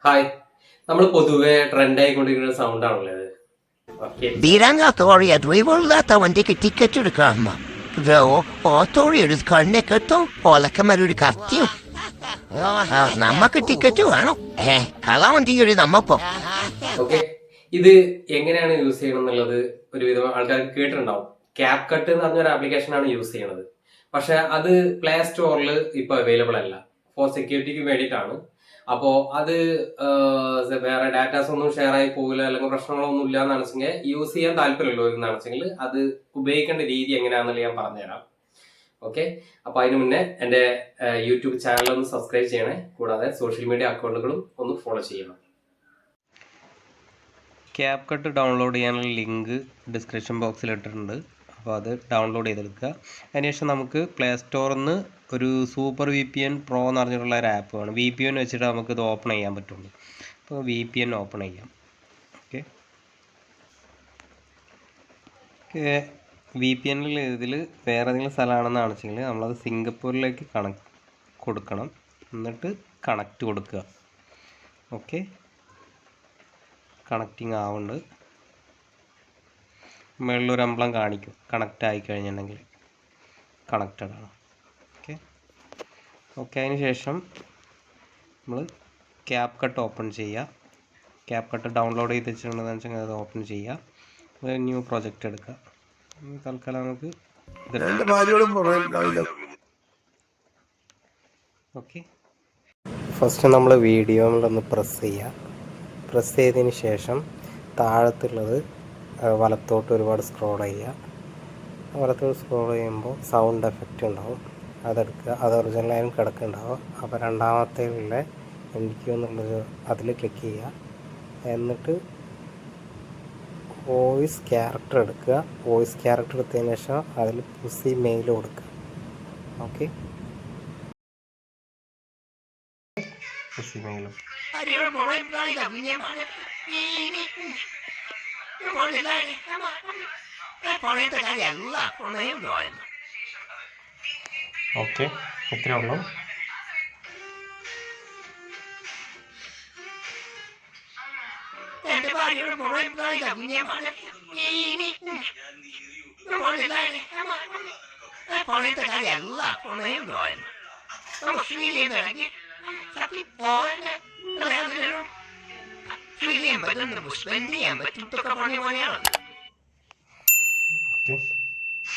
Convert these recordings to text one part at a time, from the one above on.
Hi. നമ്മൾ പൊതുവെ trend ആയിക്കൊണ്ടിരിക്കുന്ന sound ആണല്ലോ ഇത്. ഓക്കെ. Biranga driver വണ്ടിക്ക് ടിക്കറ്റ് എടുക്കാമ ഓത്തോറിയൊരു കണ്ണെക്കെത്തോ ഓലക്കമരൊരു കത്തിയും നമ്മക്ക് ടിക്കറ്റ് വേണം കളവണ്ടിയൊരു നമ്മപ്പോ. ഓക്കെ. ഇത് എങ്ങനെയാണ് യൂസ് ചെയ്യണം എന്നുള്ളത് ഒരുവിധം ആൾക്കാർക്ക് കേട്ടിട്ടുണ്ടാവും. ക്യാപ് കട്ട് എന്ന് പറഞ്ഞ ഒരു ആപ്ലിക്കേഷൻ ആണ് യൂസ് ചെയ്യണത്. പക്ഷെ അത് പ്ലേ സ്റ്റോറിൽ ഇപ്പൊ അവൈലബിൾ അല്ല. ഫോർ സെക്യൂരിറ്റിക്ക് വേണ്ടിയിട്ടാണ്. അപ്പോ അത് വേറെ ഡാറ്റാസ് ഒന്നും ഷെയർ ആയി പോകില്ല, അല്ലെങ്കിൽ പ്രശ്നങ്ങളൊന്നും ഇല്ല എന്നാണെച്ചെങ്കിൽ യൂസ് ചെയ്യാൻ താല്പര്യമുള്ളവരെന്നാണെച്ചെങ്കിൽ അത് ഉപയോഗിക്കേണ്ട രീതി എങ്ങനെയാണെന്നുള്ള ഞാൻ പറഞ്ഞുതരാം. ഓക്കെ. അപ്പൊ അതിന് മുന്നേ എന്റെ യൂട്യൂബ് ചാനൽ ഒന്ന് സബ്സ്ക്രൈബ് ചെയ്യണേ. കൂടാതെ സോഷ്യൽ മീഡിയ അക്കൗണ്ടുകളും ഒന്ന് ഫോളോ ചെയ്യണം. ക്യാപ് കട്ട് ഡൗൺലോഡ് ചെയ്യാനുള്ള ലിങ്ക് ഡിസ്ക്രിപ്ഷൻ ബോക്സിൽ ഇട്ടിട്ടുണ്ട്. അപ്പോൾ അത് ഡൗൺലോഡ് ചെയ്തെടുക്കുക. അതിനുശേഷം നമുക്ക് പ്ലേ സ്റ്റോറിൽ നിന്ന് ഒരു സൂപ്പർ VPN പ്രോ എന്ന് പറഞ്ഞിട്ടുള്ള ഒരു ആപ്പ് വേണം. VPN വെച്ചിട്ട് നമുക്ക് ഇത് ഓപ്പൺ ചെയ്യാൻ പറ്റുള്ളൂ. അപ്പോൾ VPN ഓപ്പൺ ചെയ്യാം. ഓക്കെ. VPNൽ ഇതിൽ വേറെ ഏതെങ്കിലും സ്ഥലമാണെന്നാണ് വെച്ചെങ്കിൽ നമ്മളത് സിംഗപ്പൂരിലേക്ക് കൊടുക്കണം. എന്നിട്ട് കണക്റ്റ് കൊടുക്കുക. ഓക്കെ. കണക്റ്റിംഗ് ആവുന്നുണ്ട്. മുകളിലൊരു അമ്പലം കാണിക്കും. കണക്റ്റ് ആയി കഴിഞ്ഞിട്ടുണ്ടെങ്കിൽ കണക്റ്റഡ് ആണ്. ഓക്കെ. അതിന് ശേഷം നമ്മൾ ക്യാപ് കട്ട് ഓപ്പൺ ചെയ്യുക. ക്യാപ് കട്ട് ഡൗൺലോഡ് ചെയ്ത് വെച്ചിട്ടുണ്ടെന്ന് വെച്ചാൽ അത് ഓപ്പൺ ചെയ്യുക. ഒരു ന്യൂ പ്രൊജക്റ്റ് എടുക്കുക. തൽക്കാലം നമുക്ക് ഓക്കെ. ഫസ്റ്റ് നമ്മൾ വീഡിയോയിലൊന്ന് പ്രസ് ചെയ്യുക. പ്രസ് ചെയ്തതിന് ശേഷം താഴത്തുള്ളത് വലത്തോട്ട് ഒരുപാട് സ്ക്രോൾ ചെയ്യുക. വലത്തോട്ട് സ്ക്രോൾ ചെയ്യുമ്പോൾ സൗണ്ട് എഫക്റ്റ് ഉണ്ടാവും. അതെടുക്കുക. അത് ഒറിജിനലായും കിടക്കുന്നുണ്ടാവും. അപ്പോൾ രണ്ടാമത്തേലുള്ള എനിക്ക് എന്നുള്ളത് അതിൽ ക്ലിക്ക് ചെയ്യുക. എന്നിട്ട് വോയിസ് ക്യാരക്ടർ എടുക്കുക. വോയിസ് ക്യാരക്ടർ എടുത്തതിന് ശേഷം അതിൽ പുസി മെയിൽ കൊടുക്കുക. ഓക്കെ. പുസി മെയിലും ഓക്കെ. ഇത്രയേ ഉള്ളൂ.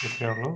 ഇത്രയേ ഉള്ളൂ.